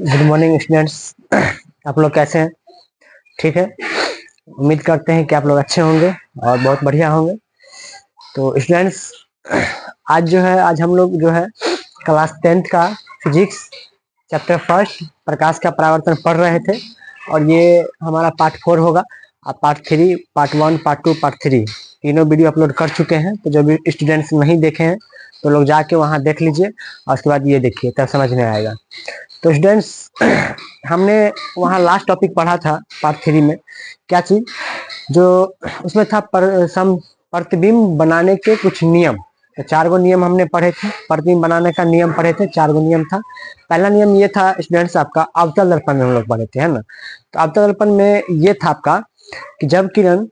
Good morning students. आप लोग कैसे हैं? ठीक है, उम्मीद करते हैं कि आप लोग अच्छे होंगे और बहुत बढ़िया होंगे। तो स्टूडेंट्स, आज हम लोग जो है क्लास 10th का फिजिक्स चैप्टर फर्स्ट प्रकाश का परावर्तन पढ़ रहे थे और ये हमारा पार्ट 4 होगा। आप पार्ट 3, पार्ट 1, पार्ट 2, पार्ट 3 तीनों वीडियो अपलोड कर चुके हैं। तो जो भी स्टूडेंट्स नहीं देखे हैं तो लोग जाके वहाँ देख लीजिए और उसके बाद ये देखिए, तब समझ में आएगा। तो स्टूडेंट्स, हमने वहाँ लास्ट टॉपिक पढ़ा था पार्ट 3 में। क्या चीज? जो उसमें था प्रतिबिंब बनाने के कुछ नियम। तो 4 गो नियम हमने पढ़े थे, प्रतिबिंब बनाने का नियम पढ़े थे। 4 गो नियम था। पहला नियम ये था स्टूडेंट्स आपका, अवतल दर्पण में हम लोग पढ़े थे, है ना। तो अवतल दर्पण में ये था आपका कि जब किरण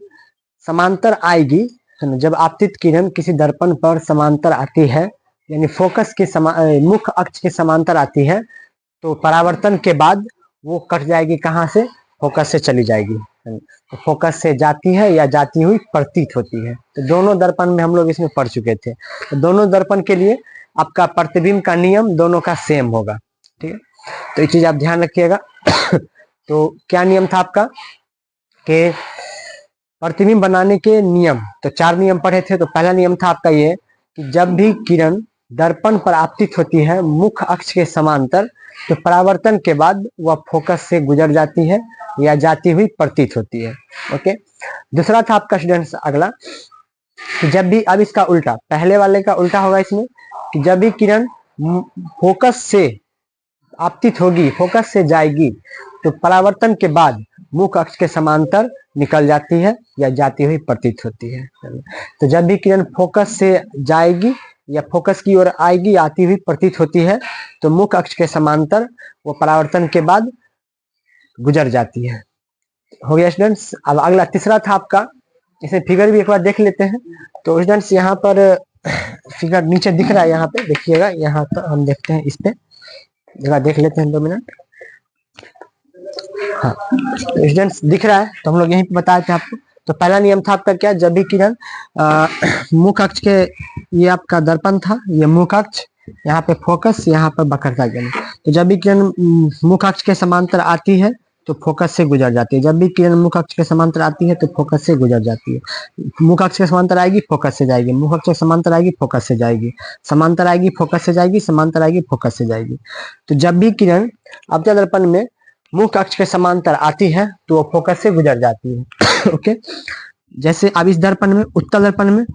समांतर आएगी, है ना, जब आपतित किरण किसी दर्पण पर समांतर आती है, यानी फोकस के मुख्य अक्ष के समांतर आती है, तो परावर्तन के बाद वो कट जाएगी। कहाँ से? फोकस से चली जाएगी। तो फोकस से जाती है या जाती हुई प्रतीत होती है। तो दोनों दर्पण में हम लोग इसमें पढ़ चुके थे। तो दोनों दर्पण के लिए आपका प्रतिबिंब का नियम दोनों का सेम होगा। ठीक है, तो ये चीज आप ध्यान रखिएगा। तो क्या नियम था आपका कि प्रतिबिंब बनाने के नियम? तो 4 नियम पढ़े थे। तो पहला नियम था आपका ये कि जब भी किरण दर्पण पर आपतित होती है मुख्य अक्ष के समांतर, तो परावर्तन के बाद वह फोकस से गुजर जाती है या जाती हुई प्रतीत होती है। ओके। दूसरा था आपका स्टूडेंट्स अगला कि जब भी, अब इसका उल्टा, पहले वाले का उल्टा होगा इसमें कि जब भी किरण फोकस से आपतित होगी, फोकस से जाएगी, तो परावर्तन के बाद मुख्य अक्ष के समांतर निकल जाती है या जाती हुई प्रतीत होती है। तो जब भी किरण फोकस से जाएगी या फोकस की ओर आएगी, आती हुई प्रतीत होती है, तो मुख्य अक्ष के समांतर वो परावर्तन के बाद गुजर जाती है। हो गया स्टूडेंट्स। अब अगला तीसरा था आपका, इसे फिगर भी एक बार देख लेते हैं। तो स्टूडेंट्स यहाँ पर फिगर नीचे दिख रहा है, यहाँ पे देखिएगा। यहाँ तो हम देखते हैं, इस पे जगह देख लेते हैं, 2 मिनट। हाँ, स्टूडेंट्स दिख रहा है, तो हम लोग यहीं पे बताए थे आपको। तो पहला नियम था आपका क्या? जब भी किरण मुख्य अक्ष के, ये आपका दर्पण था, ये मुख्य अक्ष, यहाँ पे फोकस, यहाँ पर वक्रता ज्ञान। तो जब भी किरण मुख्य अक्ष के समांतर आती है तो फोकस से गुजर जाती है। जब भी किरण मुख्य अक्ष के समांतर आती है तो फोकस से गुजर जाती है। मुख्य अक्ष के समांतर आएगी, फोकस से जाएगी, मुख्य अक्ष के समांतर आएगी, फोकस से जाएगी, समांतर आएगी, फोकस से जाएगी, समांतर आएगी, फोकस से जाएगी। तो जब भी किरण अवतल दर्पण में मुख्य अक्ष के समांतर आती है तो वो फोकस से गुजर जाती है। ओके। जैसे अब इस दर्पण में, उत्तल दर्पण में,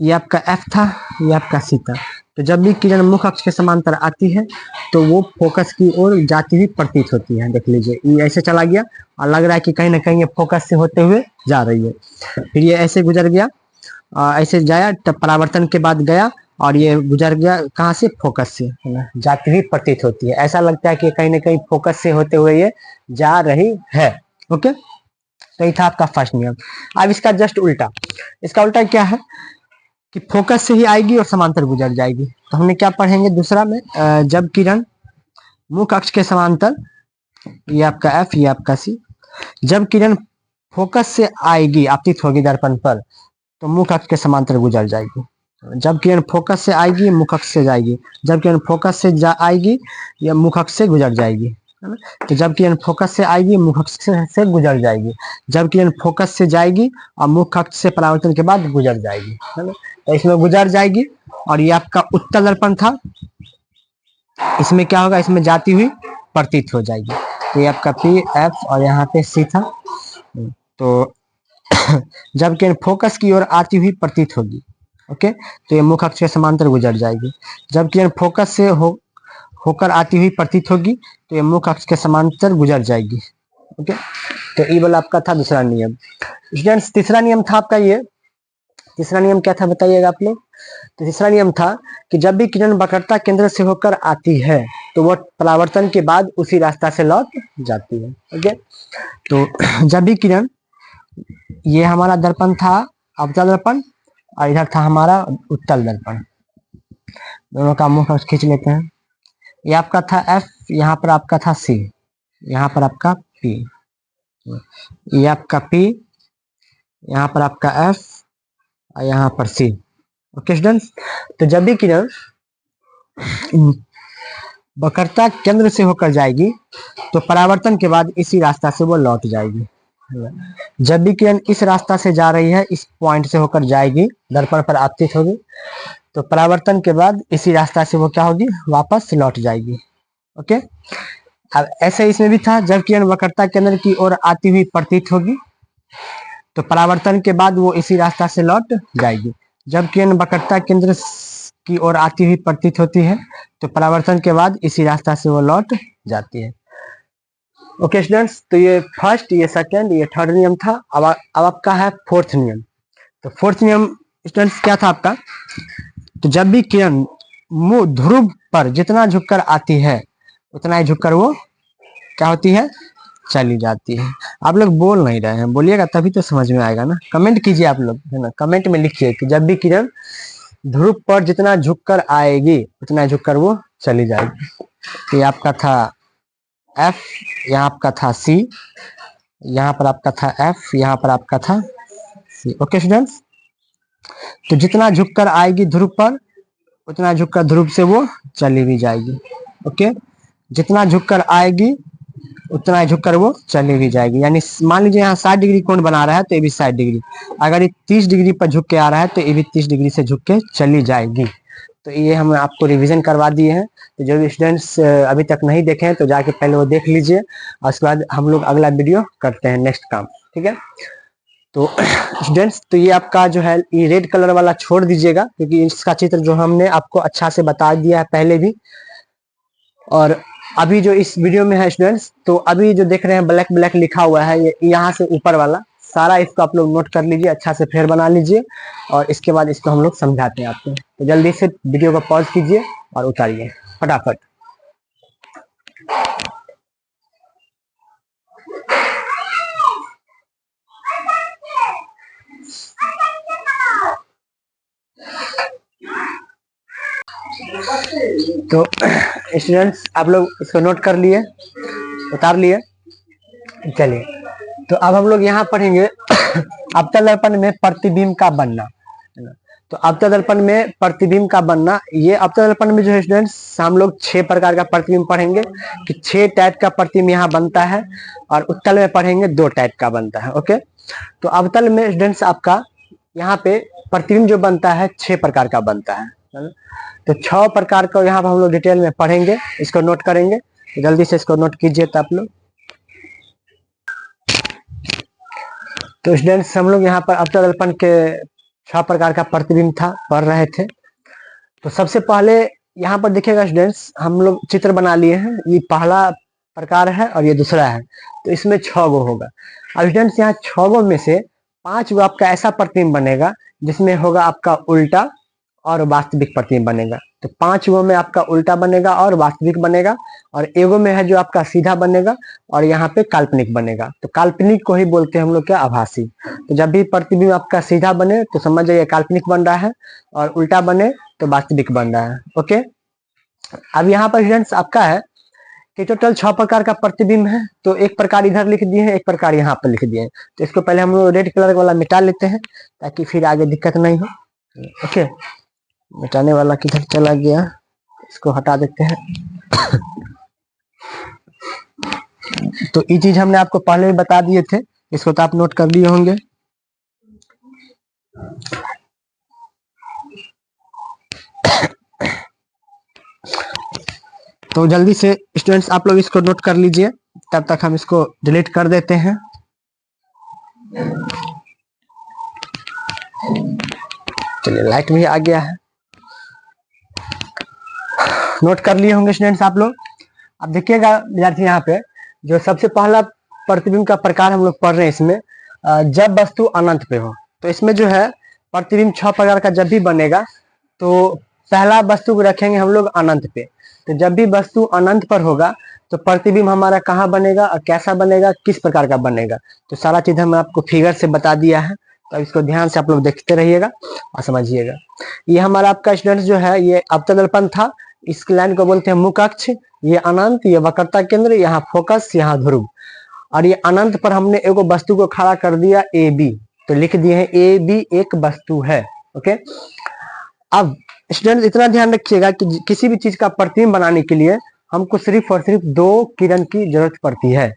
ये आपका F था, ये आपका C था। तो जब भी किरण मुख्य अक्ष के समांतर आती है तो वो फोकस की ओर जाती हुई प्रतीत होती है। देख लीजिए, ये ऐसे चला गया और लग रहा है कि कहीं ना कहीं ये फोकस से होते हुए जा रही है। फिर ये ऐसे गुजर गया, ऐसे जाया, तब परावर्तन के बाद गया और ये गुजर गया कहाँ से? फोकस से, है ना, जाती हुई प्रतीत होती है। ऐसा लगता है कि कहीं ना कहीं फोकस से होते हुए ये जा रही है। ओके। तो ये था आपका फर्स्ट नियम। अब इसका जस्ट उल्टा, इसका उल्टा क्या है कि फोकस से ही आएगी और समांतर गुजर जाएगी। तो हमने क्या पढ़ेंगे दूसरा में, जब किरण मुख्य अक्ष के समांतर, ये आपका F, ये आपका C, जब किरण फोकस से आएगी, आपतित होगी दर्पण पर, तो मुख्य अक्ष के समांतर गुजर जाएगी। जब किरण फोकस से आएगी, मुख्य अक्ष से जाएगी। जब किरण फोकस से आएगी या मुख्य अक्ष से गुजर जाएगी, है ना। तो जब किरण फोकस से आएगी, मुख्य अक्ष से गुजर जाएगी। जब किरण फोकस से जाएगी और मुख्य अक्ष से परावर्तन के बाद गुजर जाएगी, है ना। तो इसमें गुजर जाएगी। और ये आपका उत्तल दर्पण था, इसमें क्या होगा? इसमें जाती हुई प्रतीत हो जाएगी। तो ये आपका P, F और यहाँ पे C था। तो जब किरण फोकस की ओर आती हुई प्रतीत होगी, ओके, तो ये मुख्य अक्ष के समांतर गुजर जाएगी। जब किरण फोकस से होकर आती हुई प्रतीत होगी तो ये मुख्य अक्ष के समांतर गुजर जाएगी। ओके। तो ये वाला आपका था दूसरा नियम। स्टूडेंट्स, तीसरा नियम था आपका ये। तीसरा नियम क्या था बताइएगा आप लोग? तो तीसरा नियम था कि जब भी किरण वक्रता केंद्र से होकर आती है तो वह परावर्तन के बाद उसी रास्ता से लौट जाती है। ओके। तो जब भी किरण, ये हमारा दर्पण था अवतल दर्पण और इधर था हमारा उत्तल दर्पण, दोनों का मुख्य अक्ष खींच लेते हैं। ये आपका था F, यहाँ पर आपका था C, यहाँ पर आपका P, ये आपका P, यहाँ पर आपका F और यहाँ पर C। Okay students. तो जब भी किरण वक्रता केंद्र से होकर जाएगी तो परावर्तन के बाद इसी रास्ता से वो लौट जाएगी। जब भी किरण इस रास्ता से जा रही है, इस पॉइंट से होकर जाएगी, दर्पण पर आपतित होगी, तो परावर्तन के बाद इसी रास्ता से वो क्या होगी, वापस लौट जाएगी। ओके, अब ऐसे इसमें भी था, जब किरण वक्रता केंद्र की ओर आती हुई प्रतीत होगी तो परावर्तन के बाद वो इसी रास्ता से लौट जाएगी। जब किरण वक्रता केंद्र की ओर आती हुई प्रतीत होती है तो परावर्तन के बाद इसी रास्ता से वो लौट जाती है। ओके स्टूडेंट्स, तो ये फर्स्ट, ये सेकंड, ये थर्ड नियम था। अब आपका है फोर्थ नियम। तो फोर्थ नियम स्टूडेंट्स क्या था आपका, तो जब भी किरण ध्रुव पर जितना झुककर आती है उतना ही झुककर वो क्या होती है, चली जाती है। आप लोग बोल नहीं रहे हैं, बोलिएगा तभी तो समझ में आएगा ना। कमेंट कीजिए आप लोग, है ना, कमेंट में लिखिए कि जब भी किरण ध्रुव पर जितना झुककर आएगी उतना झुककर वो चली जाएगी। ये आपका था F, यहाँ आपका था C, यहाँ पर आपका था F, यहाँ पर आपका था C। ओके स्टूडेंट्स, तो जितना झुककर आएगी ध्रुव पर उतना झुककर ध्रुव से वो चली भी जाएगी। ओके, जितना झुककर आएगी उतना ही झुककर वो चली भी जाएगी। यानी मान लीजिए यहाँ 60 डिग्री कोण बना रहा है तो ये भी 60 डिग्री, अगर ये 30 डिग्री पर झुक के आ रहा है तो ये भी 30 डिग्री से झुक के चली जाएगी। तो ये हम आपको रिवीजन करवा दिए हैं। तो जो भी स्टूडेंट्स अभी तक नहीं देखे हैं तो जाके पहले वो देख लीजिए, और उसके बाद हम लोग अगला वीडियो करते हैं, नेक्स्ट काम। ठीक है, तो स्टूडेंट्स, तो ये आपका जो है ये रेड कलर वाला छोड़ दीजिएगा, क्योंकि इसका चित्र जो हमने आपको अच्छा से बता दिया है पहले भी। और अभी जो इस वीडियो में है स्टूडेंट्स, तो अभी जो देख रहे हैं ब्लैक ब्लैक लिखा हुआ है, ये यहाँ से ऊपर वाला सारा, इसको आप लोग नोट कर लीजिए, अच्छा से फेर बना लीजिए, और इसके बाद इसको हम लोग समझाते हैं आपको। तो जल्दी से वीडियो को पॉज कीजिए और उतारिए फटाफट। तो स्टूडेंट्स आप लोग इसको नोट कर लिए, उतार लिए। चलिए, तो अब हम लोग यहाँ पढ़ेंगे अवतल दर्पण में प्रतिबिंब का बनना। तो अवतल दर्पण में प्रतिबिंब का बनना, ये अवतल दर्पण में जो है स्टूडेंट्स हम लोग 6 प्रकार का प्रतिबिंब पढ़ेंगे कि 6 टाइप का प्रतिबिंब यहाँ बनता है, और उत्तल में पढ़ेंगे 2 टाइप का बनता है। ओके, तो अवतल में स्टूडेंट्स आपका यहाँ पे प्रतिबिंब जो बनता है 6 प्रकार का बनता है। तो 6 प्रकार का यहाँ पर हम लोग डिटेल में पढ़ेंगे, इसको नोट करेंगे। तो जल्दी से इसको नोट कीजिए तो आप लोग। तो स्टूडेंट्स हम लोग यहाँ पर अवतल दर्पण के 6 प्रकार का प्रतिबिंब था पढ़ रहे थे। तो सबसे पहले यहाँ पर देखिएगा स्टूडेंट्स, हम लोग चित्र बना लिए हैं, ये पहला प्रकार है और ये दूसरा है। तो इसमें 6 गो होगा। अब स्टूडेंट्स यहाँ 6 गो में से 5 गो आपका ऐसा प्रतिबिंब बनेगा जिसमें होगा आपका उल्टा और वास्तविक प्रतिबिंब बनेगा। तो 5 गो में आपका उल्टा बनेगा और वास्तविक बनेगा, और एगो में है जो आपका सीधा बनेगा और यहाँ पे काल्पनिक बनेगा। तो काल्पनिक को ही बोलते हैं हम लोग क्या, आभासी। तो जब भी प्रतिबिंब आपका सीधा बने तो समझ जाइए काल्पनिक बन रहा है, और उल्टा बने तो वास्तविक बन रहा है। ओके, अब यहाँ पर स्टूडेंट्स आपका है कि टोटल 6 प्रकार का प्रतिबिंब है। तो एक प्रकार इधर लिख दिए हैं, एक प्रकार यहाँ पर लिख दिए हैं। तो इसको पहले हम लोग रेड कलर वाला मिटा लेते हैं ताकि फिर आगे दिक्कत नहीं हो। ओके, मिटाने वाला किधर चला गया, इसको हटा देते हैं। तो ये चीज हमने आपको पहले ही बता दिए थे, इसको तो आप नोट कर लिए होंगे। तो जल्दी से स्टूडेंट्स आप लोग इसको नोट कर लीजिए, तब तक हम इसको डिलीट कर देते हैं। चलिए, लाइट भी आ गया है, नोट कर लिए होंगे स्टूडेंट्स आप लोग। अब देखिएगा विद्यार्थी, यहाँ पे जो सबसे पहला प्रतिबिंब का प्रकार हम लोग पढ़ रहे हैं, इसमें जब वस्तु अनंत पे हो। तो इसमें जो है प्रतिबिंब 6 प्रकार का जब भी बनेगा तो पहला वस्तु को रखेंगे हम लोग अनंत पे। तो जब भी वस्तु अनंत पर होगा तो प्रतिबिंब हमारा कहाँ बनेगा और कैसा बनेगा, किस प्रकार का बनेगा, तो सारा चीज हम आपको फिगर से बता दिया है। तो इसको ध्यान से आप लोग देखते रहिएगा और समझिएगा। ये हमारा आपका स्टूडेंट्स जो है ये अवतल दर्पण था, इस लाइन को बोलते हैं मुख्य अक्ष, ये अनंत, ये वक्रता केंद्र, यहाँ फोकस, यहाँ ध्रुव। और ये अनंत पर हमने एक वस्तु को खड़ा कर दिया ए बी, तो लिख दिए हैं ए बी एक वस्तु है। ओके, अब स्टूडेंट इतना ध्यान रखिएगा कि किसी भी चीज का प्रतिबिंब बनाने के लिए हमको सिर्फ और सिर्फ 2 किरण की जरूरत पड़ती है,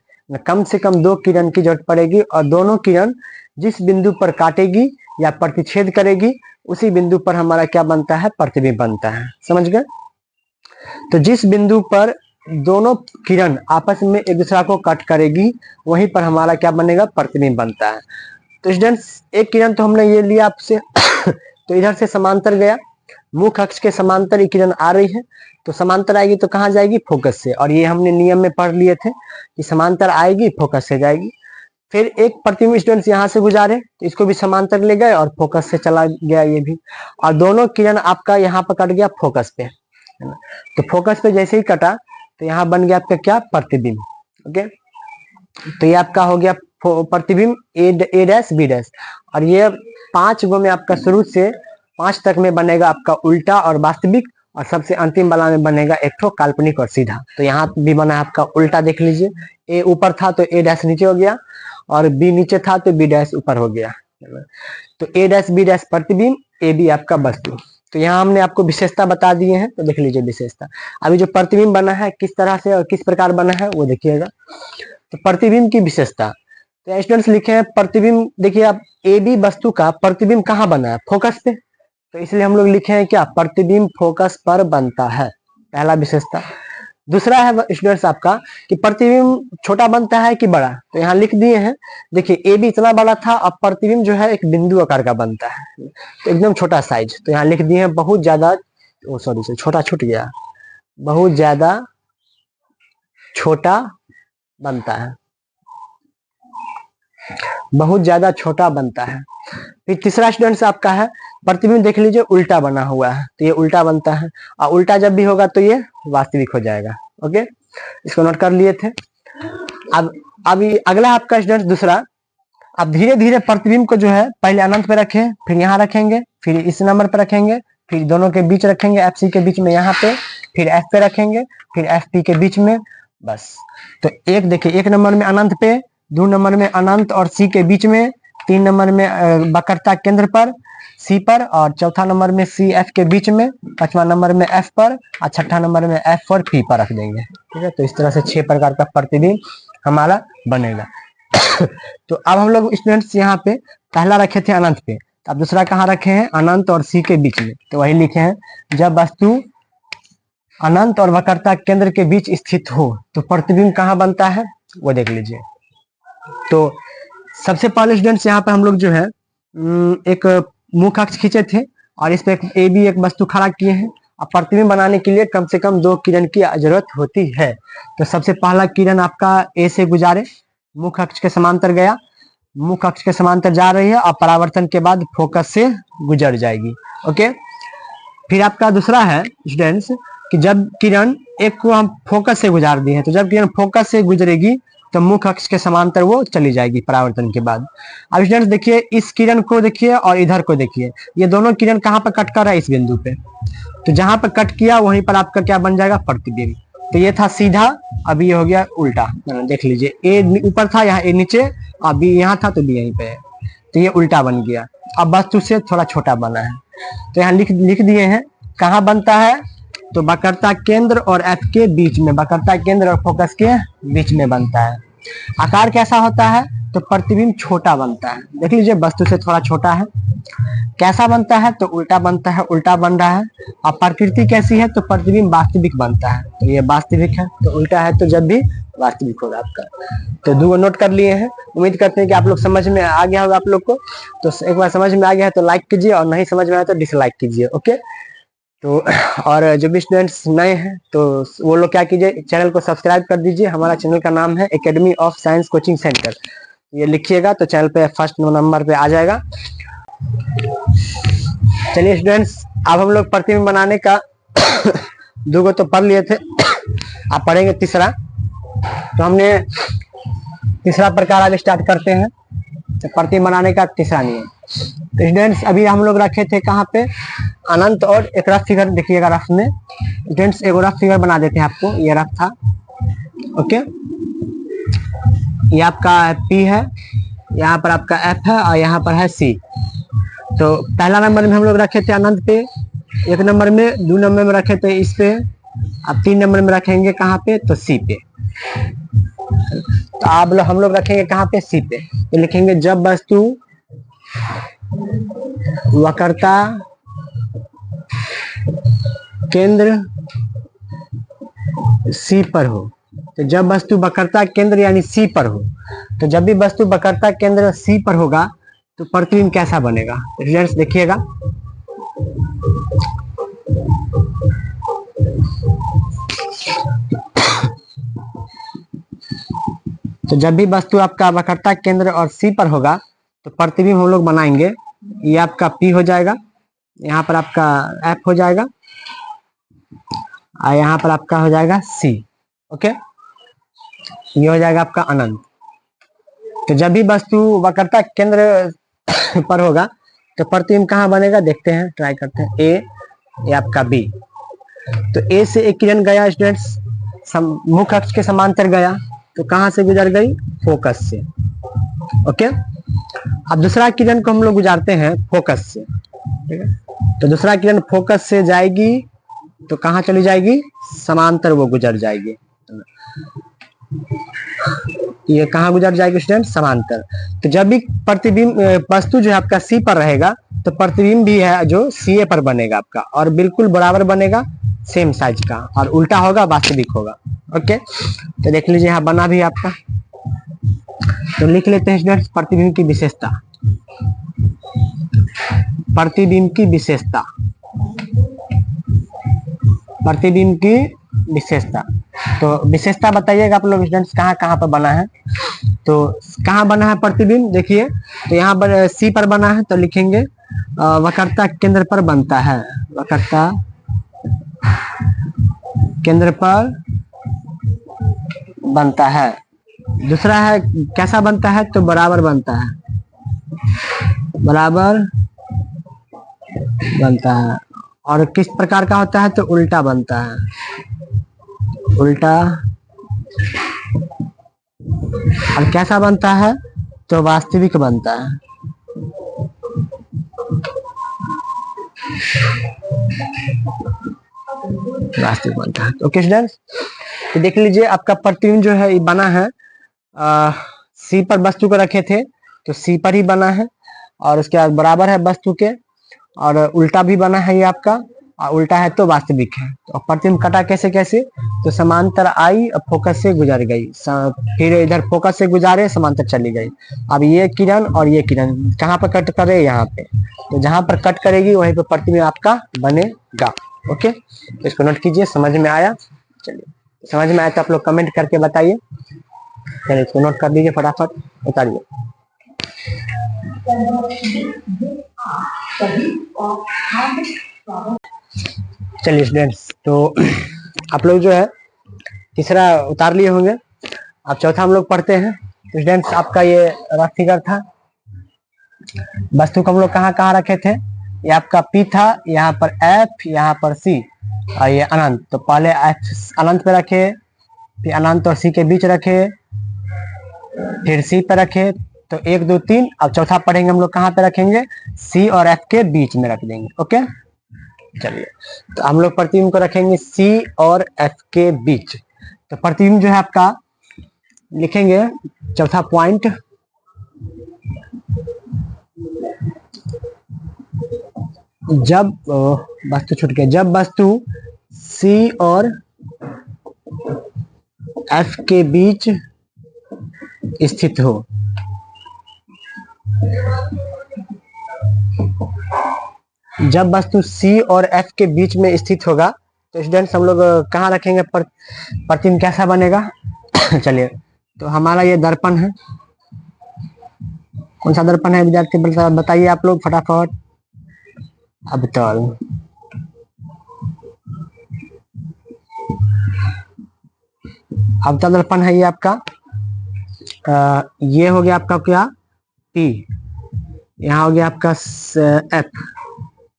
कम से कम 2 किरण की जरूरत पड़ेगी, और दोनों किरण जिस बिंदु पर काटेगी या प्रतिच्छेद करेगी उसी बिंदु पर हमारा क्या बनता है, प्रतिबिंब बनता है। समझ गए? तो जिस बिंदु पर दोनों किरण आपस में एक दूसरा को कट करेगी वहीं पर हमारा क्या बनेगा, प्रतिबिंब बनता है। तो स्टूडेंट्स एक किरण तो हमने ये लिया आपसे तो इधर से समांतर गया, मुख्य अक्ष के समांतर ये किरण आ रही है, तो समांतर आएगी तो कहाँ जाएगी, फोकस से। और ये हमने नियम में पढ़ लिए थे कि समांतर आएगी फोकस से जाएगी। फिर एक प्रतिबिंब स्टूडेंट्स यहाँ से गुजारे तो इसको भी समांतर ले गए और फोकस से चला गया ये भी, और दोनों किरण आपका यहाँ पर कट गया फोकस पे, है ना। तो फोकस पे जैसे ही कटा तो यहाँ बन गया आपका क्या, प्रतिबिंब। ओके, तो ये आपका हो गया प्रतिबिंब ए डैश बी डैश, और ये 5 गो में आपका शुरू से 5 तक में बनेगा आपका उल्टा और वास्तविक, और सबसे अंतिम वाला में बनेगा एक ठो काल्पनिक और सीधा। तो यहाँ भी बना है आपका उल्टा, देख लीजिए, ए ऊपर था तो ए डैश नीचे हो गया, और बी नीचे था तो बी डैश ऊपर हो गया। तो ए डैश बी डैश प्रतिबिंब, ए बी आपका वस्तु। तो यहाँ हमने आपको विशेषता बता दिए हैं, तो देख लीजिए विशेषता। अभी जो प्रतिबिंब बना है किस तरह से और किस प्रकार बना है वो देखिएगा। तो प्रतिबिंब की विशेषता, तो स्टूडेंट्स लिखे हैं प्रतिबिंब, देखिए आप ए बी वस्तु का प्रतिबिंब कहाँ बना है, फोकस पे, तो इसलिए हम लोग लिखे हैं क्या, प्रतिबिंब फोकस पर बनता है, पहला विशेषता। दूसरा है स्टूडेंट्स आपका कि प्रतिबिंब छोटा बनता है कि बड़ा, तो यहाँ लिख दिए हैं, देखिए ए बी इतना बड़ा था, अब प्रतिबिंब जो है एक बिंदु आकार का बनता है, तो एकदम छोटा साइज, तो यहाँ लिख दिए हैं बहुत ज्यादा, सॉरी छोटा छूट गया, बहुत ज्यादा छोटा बनता है, बहुत ज्यादा छोटा बनता है। फिर तीसरा स्टूडेंट्स आपका है प्रतिबिंब, देख लीजिए उल्टा बना हुआ है, तो ये उल्टा बनता है, और उल्टा जब भी होगा तो ये वास्तविक हो जाएगा। ओके, इसको नोट कर लिए थे। अब अभी अगला आपका स्टूडेंट्स दूसरा, अब धीरे धीरे प्रतिबिंब को जो है पहले अनंत पे रखें, फिर यहाँ रखेंगे, फिर इस नंबर पे रखेंगे, फिर दोनों के बीच रखेंगे, एफ सी के बीच में यहाँ पे, फिर एफ पे रखेंगे, फिर एफ पी के बीच में, बस। तो एक देखिए, 1 नंबर में अनंत पे, 2 नंबर में अनंत और सी के बीच में, 3 नंबर में वक्रता केंद्र पर सी पर, और चौथा नंबर में सी एफ के बीच में, 5वां नंबर में एफ पर, और 6ठा नंबर में एफ और पी पर रख देंगे। ठीक है, तो इस तरह से 6 प्रकार का प्रतिबिंब हमारा बनेगा। तो अब हम लोग स्टूडेंट्स यहाँ पे पहला रखे थे अनंत पे, तो अब दूसरा कहाँ रखे हैं, अनंत और सी के बीच में, तो वही लिखे हैं, जब वस्तु अनंत और वक्रता केंद्र के बीच स्थित हो तो प्रतिबिंब कहाँ बनता है, वो देख लीजिए। तो सबसे पहले स्टूडेंट्स यहाँ पे हम लोग जो है एक मुख्य अक्ष खींचे थे, और इस पे ए बी एक वस्तु खड़ा किए हैं। अब प्रतिबिंब बनाने के लिए कम से कम 2 किरण की जरूरत होती है। तो सबसे पहला किरण आपका ए से गुजारे, मुख्य अक्ष के समांतर गया, मुख्य अक्ष के समांतर जा रही है, और परावर्तन के बाद फोकस से गुजर जाएगी। ओके, फिर आपका दूसरा है स्टूडेंट्स कि जब किरण एक को हम फोकस से गुजार दिए हैं, तो जब किरण फोकस से गुजरेगी तो मुख्य अक्ष के समांतर वो चली जाएगी परावर्तन के बाद। अब स्टूडेंट्स देखिए, इस किरण को देखिए और इधर को देखिए, ये दोनों किरण कहाँ पर कट कर रहा है, इस बिंदु पे, तो जहां पर कट किया वहीं पर आपका क्या बन जाएगा, प्रतिबिंब। तो ये था सीधा, अभी ये हो गया उल्टा, देख लीजिए, ए ऊपर था, यहाँ ए नीचे, अभी यहाँ था तो बी यहीं पे है, तो ये उल्टा बन गया। अब वस्तु से थोड़ा छोटा बना है, तो यहाँ लिख दिए हैं कहाँ बनता है, तो वक्रता केंद्र और एफ के बीच में, वक्रता केंद्र और फोकस के बीच में बनता है। आकार कैसा होता है, तो प्रतिबिंब छोटा बनता है, देख लीजिए वस्तु से थोड़ा छोटा है। कैसा बनता है, तो उल्टा बनता है, उल्टा बन रहा है। अब प्रकृति कैसी है, तो प्रतिबिंब वास्तविक बनता है, तो ये वास्तविक है, तो उल्टा है तो जब भी वास्तविक होगा आपका। तो 2 नोट कर लिए हैं, उम्मीद करते हैं कि आप लोग समझ में आ गया होगा आप लोग को। तो एक बार समझ में आ गया है तो लाइक कीजिए, और नहीं समझ में आया तो डिसलाइक कीजिए। ओके, तो और जो भी स्टूडेंट्स नए हैं तो वो लोग क्या कीजिए, चैनल को सब्सक्राइब कर दीजिए। हमारा चैनल का नाम है academy of science coaching centre, ये लिखिएगा तो चैनल पे फर्स्ट नंबर पे आ जाएगा। चलिए स्टूडेंट्स, अब हम लोग प्रतिबिंब बनाने का 2 को तो पढ़ लिए थे, आप पढ़ेंगे तीसरा। तो हमने तीसरा प्रकार अब स्टार्ट करते हैं, तो प्रतिबिंब बनाने का तीसरा नियम। तो स्टूडेंट्स अभी हम लोग रखे थे कहाँ पे, अनंत, और एक रफ फिगर देखिएगा, रफ में स्टूडेंट्स एक रफ फिगर बना देते हैं आपको, ये रफ था। ओके, ये आपका पी है, यहाँ पर आपका एफ है, और यहाँ पर है सी। तो पहला नंबर में हम लोग रखे थे अनंत पे, 1 नंबर में, 2 नंबर में रखे थे इस पे, अब 3 नंबर में रखेंगे कहाँ पे, तो सी पे। तो आप हम लोग रखेंगे कहाँ पे, सी पे। तो लिखेंगे जब वस्तु वक्रता केंद्र सी पर हो। तो जब वस्तु वक्रता केंद्र यानी सी पर हो, तो जब भी वस्तु वक्रता केंद्र सी पर होगा तो प्रतिबिंब कैसा बनेगा, रिजल्ट्स देखिएगा। तो जब भी वस्तु आपका वक्रता केंद्र और सी पर होगा तो प्रतिबिंब हम लोग बनाएंगे। ये आपका पी हो जाएगा, यहाँ पर आपका एफ हो जाएगा और यहाँ पर आपका हो जाएगा सी। ओके, ये हो जाएगा आपका अनंत। तो जब भी वस्तु वक्रता केंद्र पर होगा तो प्रतिबिंब कहाँ बनेगा, देखते हैं, ट्राई करते हैं। ए या आपका बी। तो ए से एक किरण गया स्टूडेंट्स, मुख्य अक्ष के समांतर गया, तो कहां से गुजर गई, फोकस से। ओके, अब दूसरा किरण को हम लोग गुजारते हैं फोकस से, ठीक है। तो दूसरा किरण फोकस से जाएगी तो कहां चली जाएगी, समांतर वो गुजर जाएगी। ये कहां गुजर जाएगी स्टूडेंट, समांतर। तो जब भी प्रतिबिंब वस्तु जो है आपका सी पर रहेगा तो प्रतिबिंब भी है जो सी ए पर बनेगा आपका, और बिल्कुल बराबर बनेगा, सेम साइज का, और उल्टा होगा, वास्तविक होगा। ओके, तो देख लीजिए यहाँ बना भी आपका। तो लिख लेते हैं स्टूडेंट्स प्रतिबिंब की विशेषता। प्रतिबिंब की विशेषता, प्रतिबिंब की विशेषता। तो विशेषता बताइएगा आप लोग स्टूडेंट्स, कहाँ कहाँ पर बना है। तो कहाँ बना है प्रतिबिंब, देखिए। तो यहाँ पर सी पर बना है, तो लिखेंगे वक्रता केंद्र पर बनता है, वक्रता केंद्र पर बनता है। दूसरा है कैसा बनता है, तो बराबर बनता है, बराबर बनता है। और किस प्रकार का होता है, तो उल्टा बनता है, उल्टा। और कैसा बनता है, तो वास्तविक बनता है। वास्तविक बनता है। ओके स्टूडेंट्स, तो देख लीजिए आपका प्रतिबिंब जो है ये बना है, सी पर वस्तु को रखे थे तो सी पर ही बना है, और उसके बाद बराबर है वस्तु के, और उल्टा भी बना है ये आपका, और उल्टा है तो वास्तविक है। तो प्रतिबिंब कटा कैसे कैसे, तो समांतर आई और फोकस से गुजर गई, फिर इधर फोकस से गुजारे, समांतर चली गई। अब ये किरण और ये किरण कहाँ पर कट करे, यहाँ पे। तो जहां पर कट करेगी वहीं पर प्रतिबिंब आपका बनेगा। ओके, तो इसको नोट कीजिए, समझ में आया। चलिए, समझ में आया तो आप लोग कमेंट करके बताइए। चलिए इसको नोट कर लीजिए, फटाफट उतारिए। चलिए स्टूडेंट्स, तो आप लोग जो है तीसरा उतार लिए होंगे, अब चौथा हम लोग पढ़ते हैं। तो स्टूडेंट्स आपका ये रफ फिगर था, वस्तु को हम लोग कहाँ कहाँ रखे थे, ये आपका पी था, यहाँ पर एफ, यहाँ पर सी, और ये अनंत। तो पहले एफ अनंत पे रखे, फिर अनंत और सी के बीच रखे, फिर सी पे रखे। तो 1 2 3, अब चौथा पढ़ेंगे हम लोग कहाँ पे रखेंगे, सी और एफ के बीच में रख देंगे। ओके, चलिए, तो हम लोग प्रतिबिंब को रखेंगे सी और एफ के बीच। तो प्रतिबिंब जो है आपका लिखेंगे, चौथा पॉइंट, जब वस्तु छूट गया, जब वस्तु सी और एफ के बीच स्थित हो, जब वस्तु सी और एफ के बीच में स्थित होगा तो स्टूडेंट्स हम लोग कहाँ रखेंगे, प्रतिबिंब कैसा बनेगा। चलिए, तो हमारा ये दर्पण है, कौन सा दर्पण है विद्यार्थी, बताइए आप लोग फटाफट। अवतल, अवतल दर्पण है ये आपका। ये हो गया आपका क्या, पी, यहाँ हो गया आपका एफ,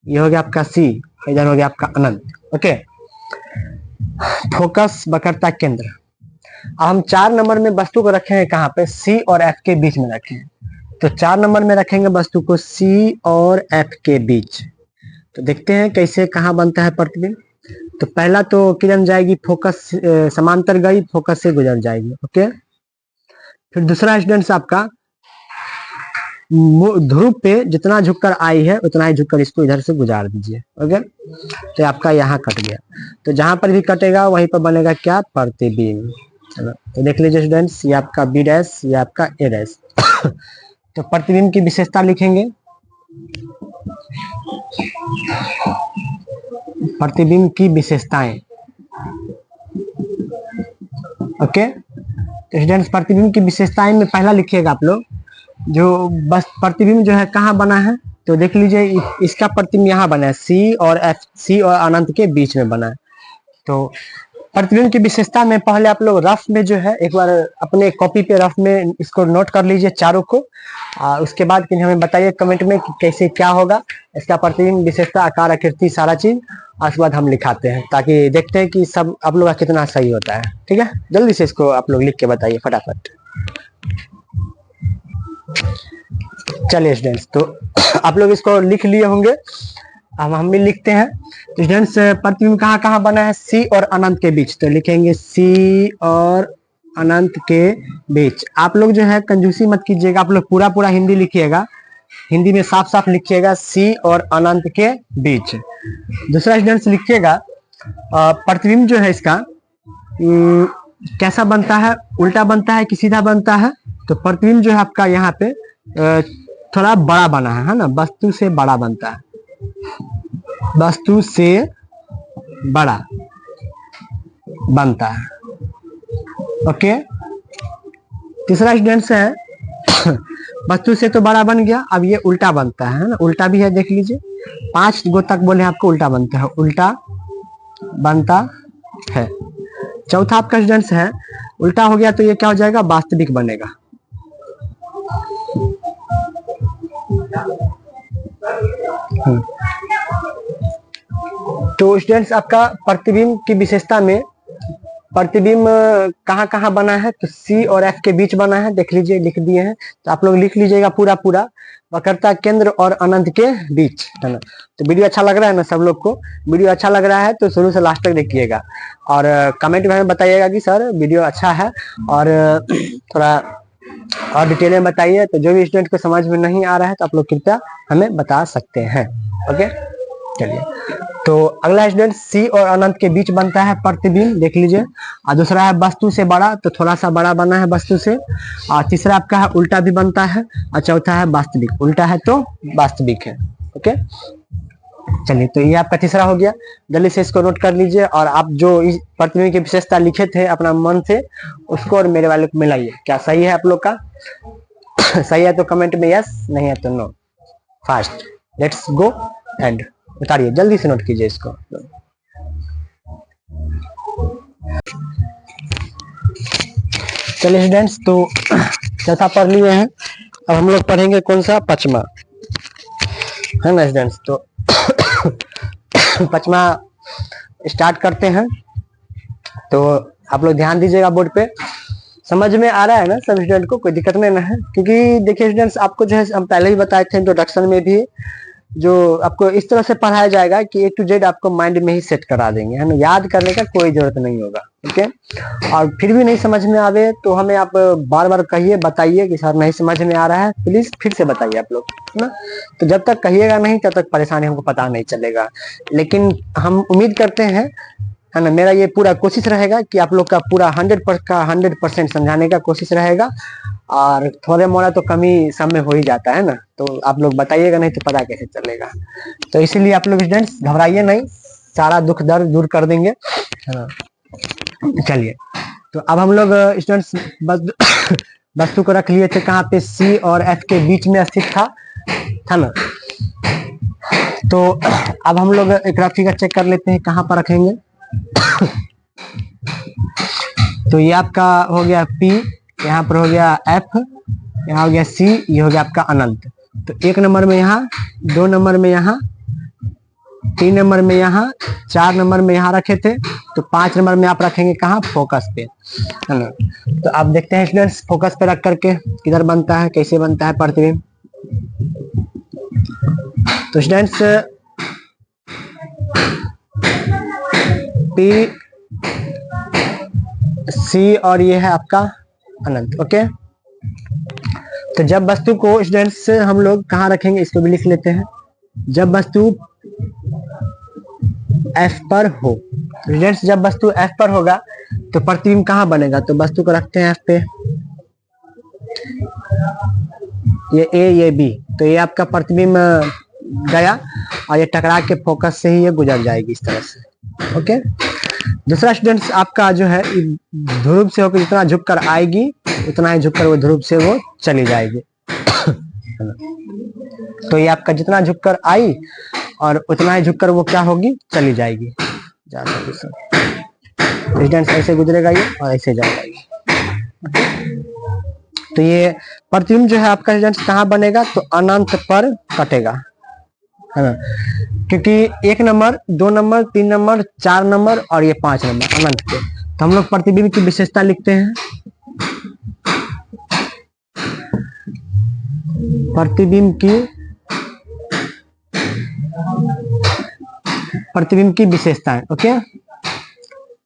ये हो गया आपका सी, इधर हो गया आपका अनंत। ओके, फोकस वक्रता केंद्र। अब हम 4 नंबर में वस्तु को रखे हैं कहाँ पे, सी और एफ के बीच में रखे हैं। तो 4 नंबर में रखेंगे वस्तु को सी और एफ के बीच। तो देखते हैं कैसे कहाँ बनता है प्रतिबिंब। तो पहला तो किरण जाएगी फोकस, समांतर गई, फोकस से गुजर जाएगी। ओके, फिर दूसरा स्टूडेंट्स आपका ध्रुव पे जितना झुककर आई है उतना ही झुककर इसको इधर से गुजार दीजिए। ओके, तो आपका यहाँ कट गया। तो जहां पर भी कटेगा वहीं पर बनेगा क्या, प्रतिबिंब। चलो तो देख लीजिए स्टूडेंट्स, ये आपका बी डैश, ये आपका ए डैश। तो प्रतिबिंब की विशेषता लिखेंगे, प्रतिबिंब की विशेषताएं। ओके, तो स्टूडेंट्स प्रतिबिंब की विशेषताएं में पहला लिखिएगा आप लोग, जो बस प्रतिबिंब जो है कहाँ बना है, तो देख लीजिए इसका प्रतिबिंब यहाँ बना है, सी और एफ, सी और अनंत के बीच में बना है। तो प्रतिबिंब की विशेषता में पहले आप लोग रफ में जो है एक बार अपने कॉपी पे रफ में इसको नोट कर लीजिए चारों को। उसके बाद कि हमें बताइए कमेंट में कि कैसे क्या होगा इसका प्रतिबिंब, विशेषता, आकार, आकृति, सारा चीज। उसके बाद हम लिखाते हैं ताकि देखते हैं कि सब आप लोग का कितना सही होता है। ठीक है, जल्दी से इसको आप लोग लिख के बताइए फटाफट। चलिए स्टूडेंट्स, तो आप लोग इसको लिख लिए होंगे, अब हम भी लिखते हैं। तो स्टूडेंट्स प्रतिबिंब कहाँ कहाँ बना है, सी और अनंत के बीच, तो लिखेंगे सी और अनंत के बीच। आप लोग जो है कंजूसी मत कीजिएगा, आप लोग पूरा पूरा हिंदी लिखिएगा, हिंदी में साफ साफ लिखिएगा, सी और अनंत के बीच। दूसरा स्टूडेंट्स लिखिएगा प्रतिबिंब जो है इसका कैसा बनता है, उल्टा बनता है कि सीधा बनता है। तो प्रतिबिंब जो है आपका यहाँ पे थोड़ा बड़ा बना है ना, वस्तु से बड़ा बनता है, वस्तु से बड़ा बनता है। ओके, तीसरा स्टूडेंट्स है वस्तु से तो बड़ा बन गया, अब ये उल्टा बनता है ना, उल्टा भी है, देख लीजिए 5 गो तक बोले आपको उल्टा बनता है, उल्टा बनता है। चौथा आपका स्टूडेंट्स है उल्टा हो गया तो ये क्या हो जाएगा, वास्तविक बनेगा। तो स्टूडेंट्स आपका प्रतिबिंब की विशेषता में प्रतिबिंब कहाँ कहाँ बना है, तो सी और एफ के बीच बना है, देख लीजिए लिख दिए हैं। तो आप लोग लिख लीजिएगा पूरा पूरा, वक्रता केंद्र और अनंत के बीच, है ना। तो वीडियो अच्छा लग रहा है ना सब लोग को, वीडियो अच्छा लग रहा है तो शुरू से लास्ट तक देखिएगा और कमेंट में हमें बताइएगा कि सर वीडियो अच्छा है और थोड़ा और डिटेल में बताइए। तो जो भी स्टूडेंट को समझ में नहीं आ रहा है तो आप लोग कृपया हमें बता सकते हैं। ओके, चलिए तो अगला स्टूडेंट सी और अनंत के बीच बनता है प्रतिबिंब, देख लीजिए। और दूसरा है वस्तु से बड़ा, तो थोड़ा सा बड़ा बना है वस्तु से। और तीसरा आपका है उल्टा भी बनता है। और चौथा है वास्तविक, उल्टा है तो वास्तविक है। ओके, चलिए तो ये आपका तीसरा हो गया, जल्दी से इसको नोट कर लीजिए। और आप जो इस प्रतिबिंब की विशेषता लिखे थे अपना मन से, उसको और मेरे वाले को मिलाइए। क्या सही है आप लोग का? सही है तो कमेंट में यस, नहीं है तो no. Fast, let's go and उतारिए, जल्दी से नोट कीजिए इसको। चलिए स्टूडेंट्स, तो चौथा पढ़ लिए हैं, अब हम लोग पढ़ेंगे कौन सा, पांचवा, है ना स्टूडेंट्स। तो पांचवा स्टार्ट करते हैं। तो आप लोग ध्यान दीजिएगा बोर्ड पे, समझ में आ रहा है ना सब स्टूडेंट को, कोई दिक्कत नहीं ना है। क्योंकि देखिए स्टूडेंट्स, आपको जो है हम पहले ही बताए थे इंट्रोडक्शन में भी, जो आपको इस तरह से पढ़ाया जाएगा कि ए टू जेड आपको माइंड में ही सेट करा देंगे, है ना, याद करने का कोई जरूरत नहीं होगा। ओके, और फिर भी नहीं समझ में आवे तो हमें आप बार बार कहिए, बताइए कि सर नहीं समझ में आ रहा है, प्लीज फिर से बताइए आप लोग, है ना। तो जब तक कहिएगा नहीं तब तक परेशानी हमको पता नहीं चलेगा। लेकिन हम उम्मीद करते हैं, है ना, मेरा ये पूरा कोशिश रहेगा कि आप लोग का पूरा 100% समझाने का कोशिश रहेगा। और थोड़े मोड़ा तो कमी सब में हो ही जाता है ना, तो आप लोग बताइएगा नहीं तो पता कैसे चलेगा। तो इसीलिए आप लोग स्टूडेंट्स घबराइए नहीं, सारा दुख दर्द दूर कर देंगे, है ना। चलिए, तो अब हम लोग स्टूडेंट्स वस्तु को रख लिए थे कहाँ पे, सी और एफ के बीच में स्थित था ना। तो अब हम लोग एक रफ फिगर चेक कर लेते हैं कहाँ पर रखेंगे। तो ये आपका हो गया P, यहाँ पर हो गया F, यहाँ हो गया C, ये हो गया आपका अनंत। तो 1 नंबर में यहाँ, 2 नंबर में यहाँ, 3 नंबर में यहाँ, 4 नंबर में यहाँ रखे थे। तो 5 नंबर में आप रखेंगे कहाँ, फोकस पे, है ना। तो आप देखते हैं स्टूडेंट्स, फोकस पे रख करके किधर बनता है, कैसे बनता है प्रतिबिंब। तो स्टूडेंट्स पी सी और ये है आपका अनंत। ओके, तो जब वस्तु को स्टूडेंट्स हम लोग कहाँ रखेंगे, इसको भी लिख लेते हैं। जब वस्तु F पर हो, स्टूडेंट्स जब वस्तु F पर होगा तो प्रतिबिंब कहाँ बनेगा, तो वस्तु को रखते हैं F पे, ये A ये B, तो ये आपका प्रतिबिंब गया और ये टकरा के फोकस से ही ये गुजर जाएगी इस तरह से। ओके, दूसरा स्टूडेंट्स आपका जो है ध्रुव से होकर जितना झुककर आएगी उतना ही झुककर वो ध्रुव से वो चली जाएगी। तो ये आपका जितना झुककर आई और उतना ही झुककर वो क्या होगी, चली जाएगी। स्टूडेंट्स ऐसे गुजरेगा ये और ऐसे जाएगा ये। तो ये प्रतिबिंब जो है आपका स्टूडेंट्स कहाँ बनेगा, तो अनंत पर कटेगा, है ना, क्योंकि 1 नंबर 2 नंबर 3 नंबर 4 नंबर और ये 5 नंबर अनंत पे। तो हम लोग प्रतिबिंब की विशेषता लिखते हैं। प्रतिबिंब की विशेषताएं। ओके,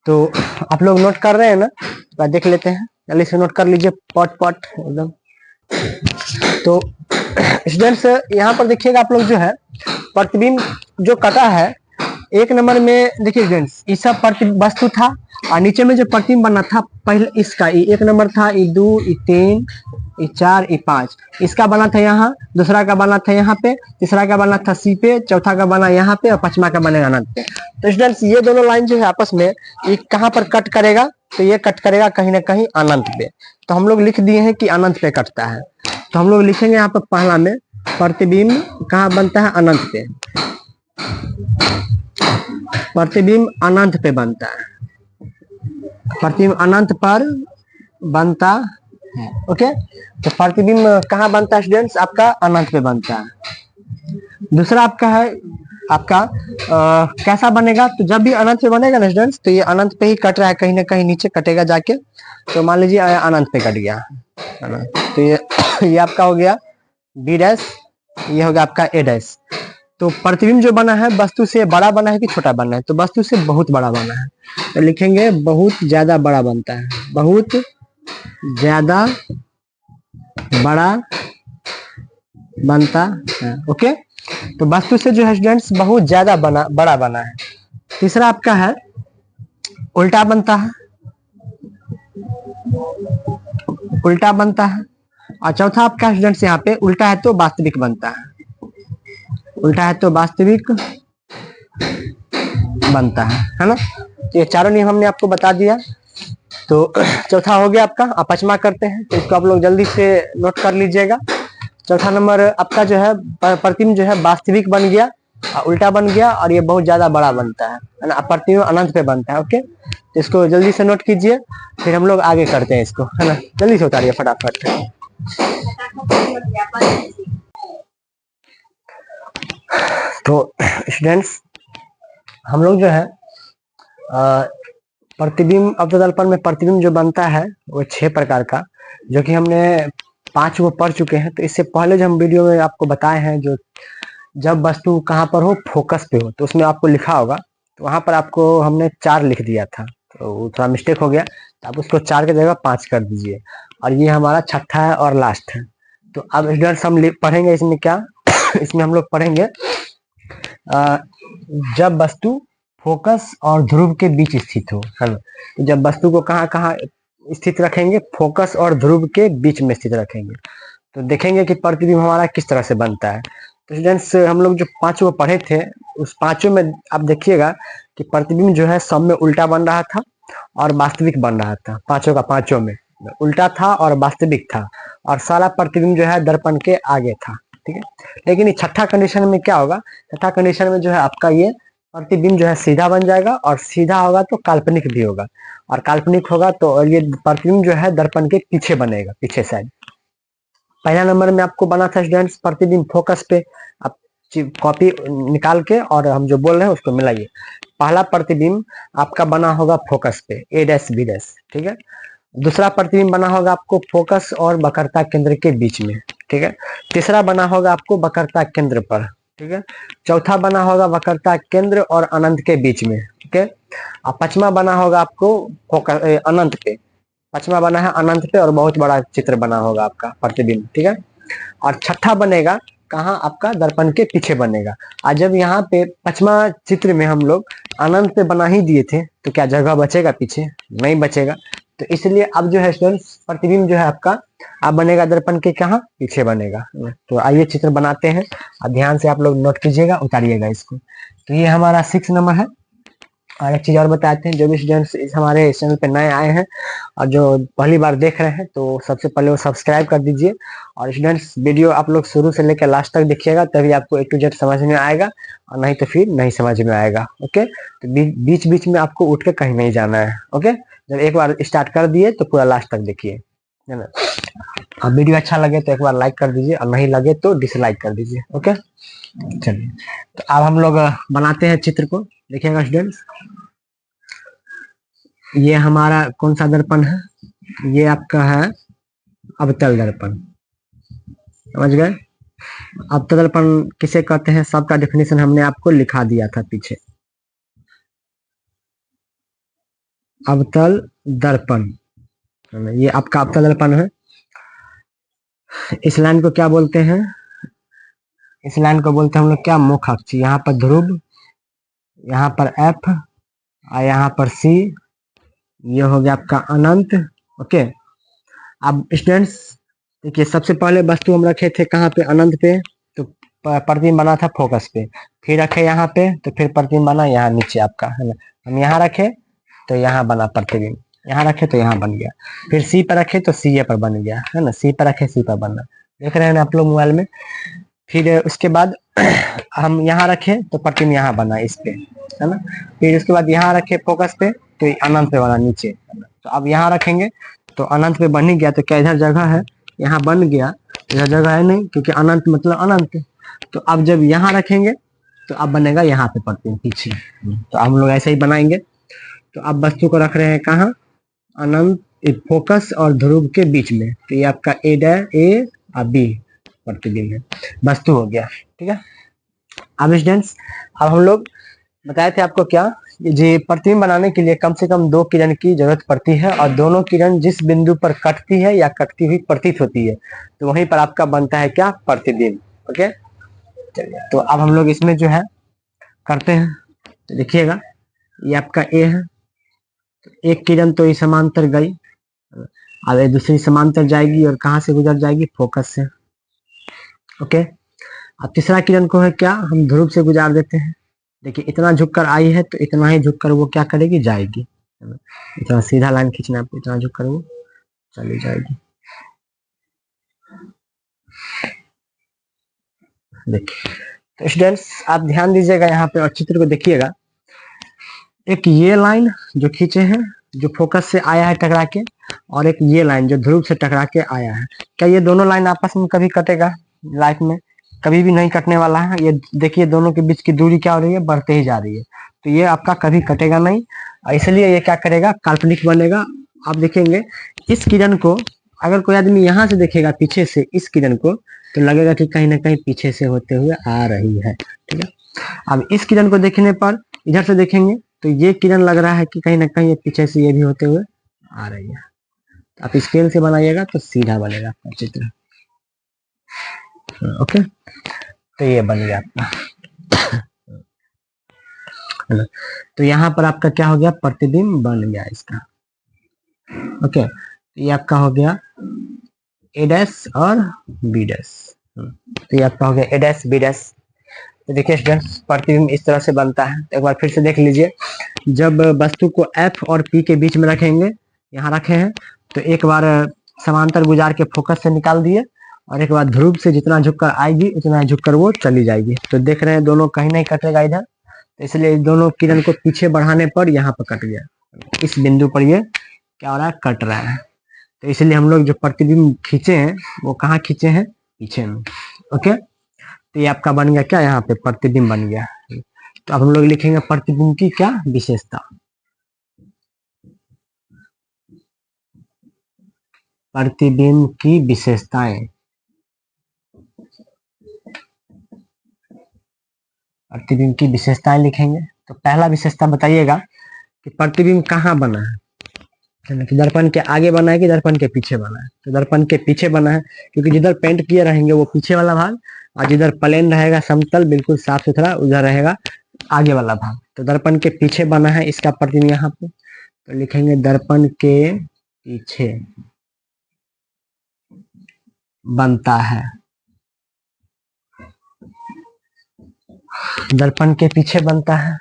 तो आप लोग नोट कर रहे हैं ना, तो देख लेते हैं, जल्दी से नोट कर लीजिए पट एकदम। तो स्टूडेंट्स यहाँ पर देखिएगा आप लोग जो है प्रतिबिंब जो कटा है 1 नंबर में, देखिए स्टूडेंट्स ये सब वस्तु था और नीचे में जो प्रतिबिंब बना था पहले इसका 1 नंबर था, ये 2 ये 3 ये 4 ये 5, इसका बना था यहाँ, दूसरा का बना था यहाँ पे, तीसरा का बना था सी पे, चौथा का बना यहाँ पे और पांचवा का बनेगा अनंत पे। तो स्टूडेंट्स ये दोनों लाइन जो है आपस में ये कहाँ पर कट करेगा, तो ये कट करेगा कहीं ना कहीं अनंत पे। तो हम लोग लिख दिए हैं कि अनंत पे कटता है। तो हम लोग लिखेंगे यहाँ पर पहला में प्रतिबिंब कहाँ बनता है, अनंत पे। प्रतिबिंब अनंत पे बनता है, प्रतिबिंब अनंत पर बनता है। ओके, तो प्रतिबिंब कहाँ बनता है स्टूडेंट्स, आपका अनंत पे बनता है। दूसरा आपका है आपका कैसा बनेगा, तो जब भी अनंत पे बनेगा ना स्टूडेंट्स, तो ये अनंत पे ही कट रहा है, कहीं ना कहीं नीचे कटेगा जाके। तो मान लीजिए अनंत पे कट गया, तो ये आपका हो गया बी डैश, ये हो गया आपका ए डैश। तो प्रतिबिंब जो बना है वस्तु से बड़ा बना है कि छोटा बना है, तो वस्तु से बहुत बड़ा बना है, तो लिखेंगे बहुत ज्यादा बड़ा बनता है, बहुत ज्यादा बड़ा बनता है। ओके, तो वस्तु से जो है स्टूडेंट्स बहुत ज्यादा बड़ा बना है। तीसरा आपका है उल्टा बनता है, उल्टा बनता है। और चौथा आपका स्टूडेंट्स यहाँ पे उल्टा है तो वास्तविक बनता है, उल्टा है तो वास्तविक बनता है ना। तो ये चारों नियम हमने आपको बता दिया। तो चौथा हो गया आपका, आप पांचवा करते हैं, तो इसको आप लोग जल्दी से नोट कर लीजिएगा। चौथा नंबर आपका जो है प्रतिबिंब जो है वास्तविक बन गया, उल्टा बन गया और ये बहुत ज्यादा बड़ा बनता है ना, प्रतिबिंब अनंत पे बनता है। ओके, तो इसको जल्दी से नोट कीजिए, फिर हम लोग आगे करते हैं इसको, है ना। जल्दी से उतारिए फटाफट। तो स्टूडेंट्स हम लोग जो है प्रतिबिंब अवतल में प्रतिबिंब जो बनता है वो 6 प्रकार का, जो कि हमने 5 वो पढ़ चुके हैं। तो इससे पहले जो हम वीडियो में आपको बताए हैं, जो जब वस्तु कहाँ पर हो, फोकस पे हो, तो उसमें आपको लिखा होगा, तो वहां पर आपको हमने 4 लिख दिया था, तो वो थोड़ा मिस्टेक हो गया, तो आप उसको 4 की जगह 5 कर दीजिए। और ये हमारा छठा है और लास्ट है। तो अब स्टूडेंट्स हम पढ़ेंगे इसमें क्या इसमें हम लोग पढ़ेंगे जब वस्तु फोकस और ध्रुव के बीच स्थित हो, है ना। तो जब वस्तु को कहाँ कहाँ स्थित रखेंगे, फोकस और ध्रुव के बीच में स्थित रखेंगे, तो देखेंगे कि प्रतिबिंब हमारा किस तरह से बनता है। तो स्टूडेंट्स हम लोग जो 5 वो पढ़े थे, उस 5 में आप देखिएगा कि प्रतिबिंब जो है सब में उल्टा बन रहा था और वास्तविक बन रहा था। 5 का 5 में उल्टा था और वास्तविक था, और सारा प्रतिबिंब जो है दर्पण के आगे था, ठीक है। लेकिन ये छठा कंडीशन में क्या होगा, छठा कंडीशन में जो है आपका ये प्रतिबिंब जो है सीधा बन जाएगा, और सीधा होगा तो काल्पनिक भी होगा, और काल्पनिक होगा तो ये प्रतिबिंब जो है दर्पण के पीछे बनेगा, पीछे साइड। पहला नंबर में आपको बना था स्टूडेंट्स प्रतिबिंब फोकस पे, आप कॉपी निकाल के और हम जो बोल रहे हैं उसको मिलाइए। पहला प्रतिबिंब आपका बना होगा फोकस पे, ए डैश बी डैश, ठीक है। दूसरा प्रतिबिंब बना होगा आपको फोकस और वक्रता केंद्र के बीच में, ठीक है। तीसरा बना होगा आपको वक्रता केंद्र पर, ठीक है। चौथा बना होगा वक्रता केंद्र और अनंत के बीच में, ठीक है। और पांचवा बना होगा आपको अनंत पे, पांचवा बना है अनंत पे और बहुत बड़ा चित्र बना होगा आपका प्रतिबिंब, ठीक है। और छठा बनेगा कहाँ, आपका दर्पण के पीछे बनेगा। और जब यहाँ पे पांचवा चित्र में हम लोग अनंत पे बना ही दिए थे तो क्या जगह बचेगा पीछे? नहीं बचेगा। तो इसलिए अब जो है स्टूडेंट्स प्रतिबिंब जो है आपका अब बनेगा दर्पण के कहाँ, पीछे बनेगा। तो आइए चित्र बनाते हैं और ध्यान से आप लोग नोट कीजिएगा, उतारिएगा इसको। तो ये हमारा 6 नंबर है। और एक चीज और बताते हैं, जो भी स्टूडेंट्स इस हमारे इस चैनल पे नए आए हैं और जो पहली बार देख रहे हैं तो सबसे पहले वो सब्सक्राइब कर दीजिए। और स्टूडेंट्स वीडियो आप लोग शुरू से लेकर लास्ट तक देखिएगा, तभी आपको A to Z समझ में आएगा, और नहीं तो फिर नहीं समझ में आएगा। ओके, तो बीच बीच में आपको उठ के कहीं नहीं जाना है। ओके, जब एक बार स्टार्ट कर दिए तो पूरा लास्ट तक देखिए, है ना। अब वीडियो अच्छा लगे तो एक बार लाइक कर दीजिए, और नहीं लगे तो डिसलाइक कर दीजिए। ओके, चलिए तो अब हम लोग बनाते हैं चित्र को। देखिएगा स्टूडेंट्स, ये हमारा कौन सा दर्पण है? ये आपका है अवतल दर्पण, समझ गए। अवतल दर्पण किसे कहते हैं, सबका डेफिनेशन हमने आपको लिखा दिया था पीछे। अवतल दर्पण, ये आपका अवतल दर्पण है। इस लाइन को क्या बोलते हैं? इस लाइन को बोलते हैं हम लोग क्या, मुख अक्ष। यहाँ पर ध्रुव, यहाँ पर F और यहाँ पर C, ये हो गया आपका अनंत। ओके, अब स्टूडेंट्स देखिए, सबसे पहले वस्तु हम रखे थे कहाँ पे, अनंत पे, तो प्रतिबिंब बना था फोकस पे। फिर रखे यहाँ पे तो फिर प्रतिबिंब बना यहाँ नीचे आपका, है ना। हम यहाँ रखे तो यहाँ बना प्रतिबिंब, यहाँ रखे तो यहाँ बन गया। फिर सी पर रखे तो सी पर बन गया, है ना। सी पर रखे सी पर बना, देख रहे हैं ना आप लोग मोबाइल में। फिर उसके बाद हम यहाँ रखे तो प्रतिबिंब यहाँ बना इस पे, है ना। फिर उसके बाद यहाँ रखे फोकस पे तो अनंत पे बना नीचे, है ना। तो अब यहाँ रखेंगे तो अनंत पे बन ही गया। तो क्या इधर जगह है? यहाँ बन गया। इधर जगह है नहीं, क्योंकि अनंत मतलब अनंत। तो अब जब यहाँ रखेंगे तो अब बनेगा यहाँ पे प्रतिबिंब पीछे। तो हम लोग ऐसे ही बनाएंगे। तो अब वस्तु को रख रहे हैं कहाँ, अनंत फोकस और ध्रुव के बीच में। तो ये आपका ए और बी प्रतिबिंब है, वस्तु हो गया, ठीक है। अब स्टूडेंट्स, अब हम लोग बताए थे आपको क्या, जी प्रतिबिंब बनाने के लिए कम से कम 2 किरण की जरूरत पड़ती है, और दोनों किरण जिस बिंदु पर कटती है या कटती हुई प्रतीत होती है तो वहीं पर आपका बनता है क्या, प्रतिबिंब। ओके, चलिए तो अब हम लोग इसमें जो है करते हैं। तो देखिएगा, ये आपका ए है, तो एक किरण तो ये समांतर गई, अब ये दूसरी समांतर जाएगी और कहाँ से गुजर जाएगी, फोकस से। ओके, अब तीसरा किरण को है क्या, हम ध्रुव से गुजार देते हैं। देखिए इतना झुककर आई है तो इतना ही झुककर वो क्या करेगी, जाएगी। इतना सीधा लाइन खींचना है, इतना झुककर वो चली जाएगी। देखिए तो स्टूडेंट्स आप ध्यान दीजिएगा यहाँ पे और चित्र को देखिएगा। एक ये लाइन जो खींचे हैं, जो फोकस से आया है टकरा के, और एक ये लाइन जो ध्रुव से टकरा के आया है। क्या ये दोनों लाइन आपस में कभी कटेगा? लाइफ में कभी भी नहीं कटने वाला है। ये देखिए दोनों के बीच की दूरी क्या हो रही है, बढ़ते ही जा रही है। तो ये आपका कभी कटेगा नहीं, इसलिए ये क्या करेगा, काल्पनिक बनेगा। आप देखेंगे इस किरण को, अगर कोई आदमी यहाँ से देखेगा पीछे से इस किरण को, तो लगेगा कि कहीं ना कहीं पीछे से होते हुए आ रही है, ठीक है। अब इस किरण को देखने पर इधर से देखेंगे तो ये किरण लग रहा है कि कहीं ना कहीं ये पीछे से ये भी होते हुए आ रही है। तो आप स्केल से बनाइएगा तो सीधा बनेगा आपका चित्र। ओके, तो ये बन गया आपका, है ना। तो यहाँ पर आपका क्या हो गया, प्रतिबिंब बन गया इसका। ओके, ये आपका हो गया ए डैश और बी डैश। तो ये आपका हो गया ए डैश बी डैश। तो देखिए स्टूडेंट्स प्रतिबिंब इस तरह से बनता है। तो एक बार फिर से देख लीजिए, जब वस्तु को F और P के बीच में रखेंगे, यहाँ रखे हैं, तो एक बार समांतर गुजार के फोकस से निकाल दिए, और एक बार ध्रुव से जितना झुककर आएगी उतना झुककर वो चली जाएगी। तो देख रहे हैं दोनों कहीं नहीं कटेगा इधर, तो इसलिए दोनों किरण को पीछे बढ़ाने पर यहाँ पर कट गया। इस बिंदु पर ये क्या हो रहा है, कट रहा है। तो इसलिए हम लोग जो प्रतिबिंब खींचे हैं वो कहाँ खींचे हैं, पीछे में। ओके, तो ये आपका बन गया क्या, यहाँ पे प्रतिबिंब बन गया। तो अब हम लोग लिखेंगे प्रतिबिंब की क्या विशेषता, प्रतिबिंब की विशेषताएं। प्रतिबिंब की विशेषताएं लिखेंगे। तो पहला विशेषता बताइएगा कि प्रतिबिंब कहाँ बना है कि दर्पण के आगे बना है कि दर्पण के पीछे बना है। तो दर्पण के पीछे बना है, क्योंकि जिधर पेंट किए रहेंगे वो पीछे वाला भाग, और जिधर प्लेन रहेगा समतल बिल्कुल साफ सुथरा उधर रहेगा आगे वाला भाग। तो दर्पण के पीछे बना है इसका प्रतिबिंब यहाँ पे, तो लिखेंगे दर्पण के पीछे बनता है। दर्पण के पीछे बनता है।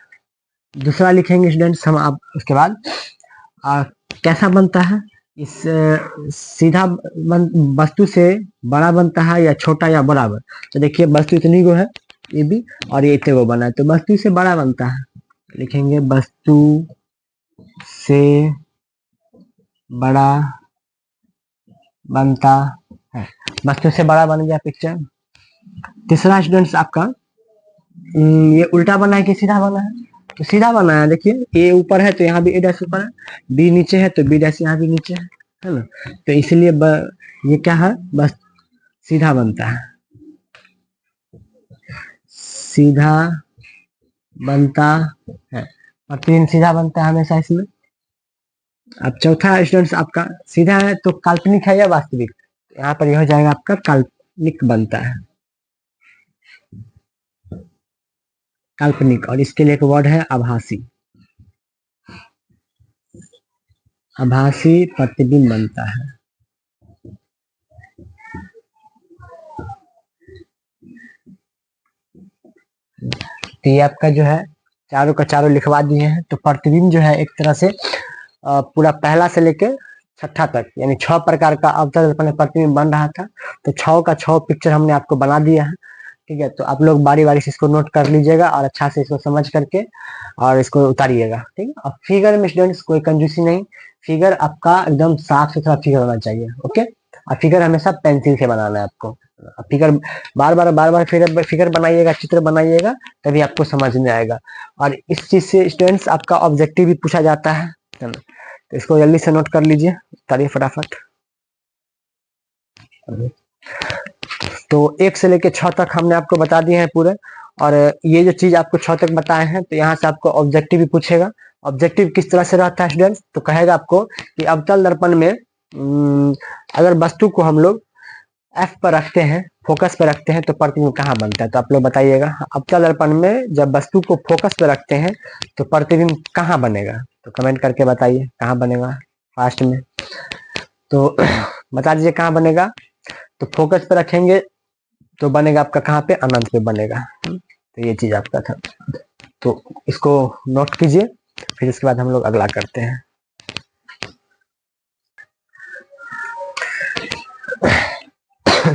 दूसरा लिखेंगे स्टूडेंट्स हम आप उसके बाद कैसा बनता है, इस सीधा वस्तु से बड़ा बनता है या छोटा या बराबर। तो देखिए वस्तु इतनी को है ये भी, और ये इतने को बना है, तो वस्तु से बड़ा बनता है। लिखेंगे वस्तु से बड़ा बनता है। वस्तु से बड़ा बन गया पिक्चर। तीसरा स्टूडेंट्स आपका ये उल्टा बना है कि सीधा बना है, तो सीधा बना है। देखिए ए ऊपर है तो यहाँ भी ए डैश ऊपर है, बी नीचे है तो बी डैश यहाँ भी नीचे है ना। तो इसलिए ये क्या है, बस सीधा बनता है, सीधा बनता है। प्रतिबिंब सीधा बनता है हमेशा इसमें। अब चौथा स्टूडेंट्स आपका सीधा है तो काल्पनिक है या वास्तविक, यहाँ पर यह हो जाएगा आपका काल्पनिक बनता है, काल्पनिक। और इसके लिए एक वर्ड है आभासी, आभासी प्रतिबिंब बनता है। तो ये आपका जो है चारों का चारों लिखवा दिए हैं। तो प्रतिबिंब जो है एक तरह से पूरा पहला से लेके छठा तक यानी 6 प्रकार का अवतल दर्पण में प्रतिबिंब बन रहा था। तो 6 का 6 पिक्चर हमने आपको बना दिया है, ठीक है। तो आप लोग बारी बारी से इसको नोट कर लीजिएगा और अच्छा से इसको समझ करके और इसको उतारिएगा, ठीक है। अब फिगर में स्टूडेंट्स कोई कंजूसी नहीं, फिगर आपका एकदम साफ सुथरा फिगर होना चाहिए, ओके। और फिगर हमेशा पेंसिल से बनाना है आपको। फिगर बार बार फिगर बनाइएगा, चित्र बनाइएगा, तभी आपको समझ में आएगा। और इस चीज से स्टूडेंट्स आपका ऑब्जेक्टिव भी पूछा जाता है ना। तो इसको जल्दी से नोट कर लीजिए, उतारिए फटाफट। तो 1 से लेके 6 तक हमने आपको बता दिए हैं पूरे। और ये जो चीज आपको 6 तक बताए हैं, तो यहाँ से आपको ऑब्जेक्टिव भी पूछेगा। ऑब्जेक्टिव किस तरह से रहता है स्टूडेंट्स, तो कहेगा आपको कि अवतल दर्पण में अगर वस्तु को हम लोग एफ पर रखते हैं, फोकस पे रखते हैं, तो प्रतिबिंब कहाँ बनता है। तो आप लोग बताइएगा, अवतल दर्पण में जब वस्तु को फोकस पे रखते हैं तो प्रतिबिंब कहाँ बनेगा। तो कमेंट करके बताइए कहाँ बनेगा फास्ट में। तो बता दीजिए कहाँ बनेगा। तो फोकस पे रखेंगे तो बनेगा आपका कहाँ पे, अनंत पे बनेगा। तो ये चीज आपका था, तो इसको नोट कीजिए। फिर इसके बाद हम लोग अगला करते हैं।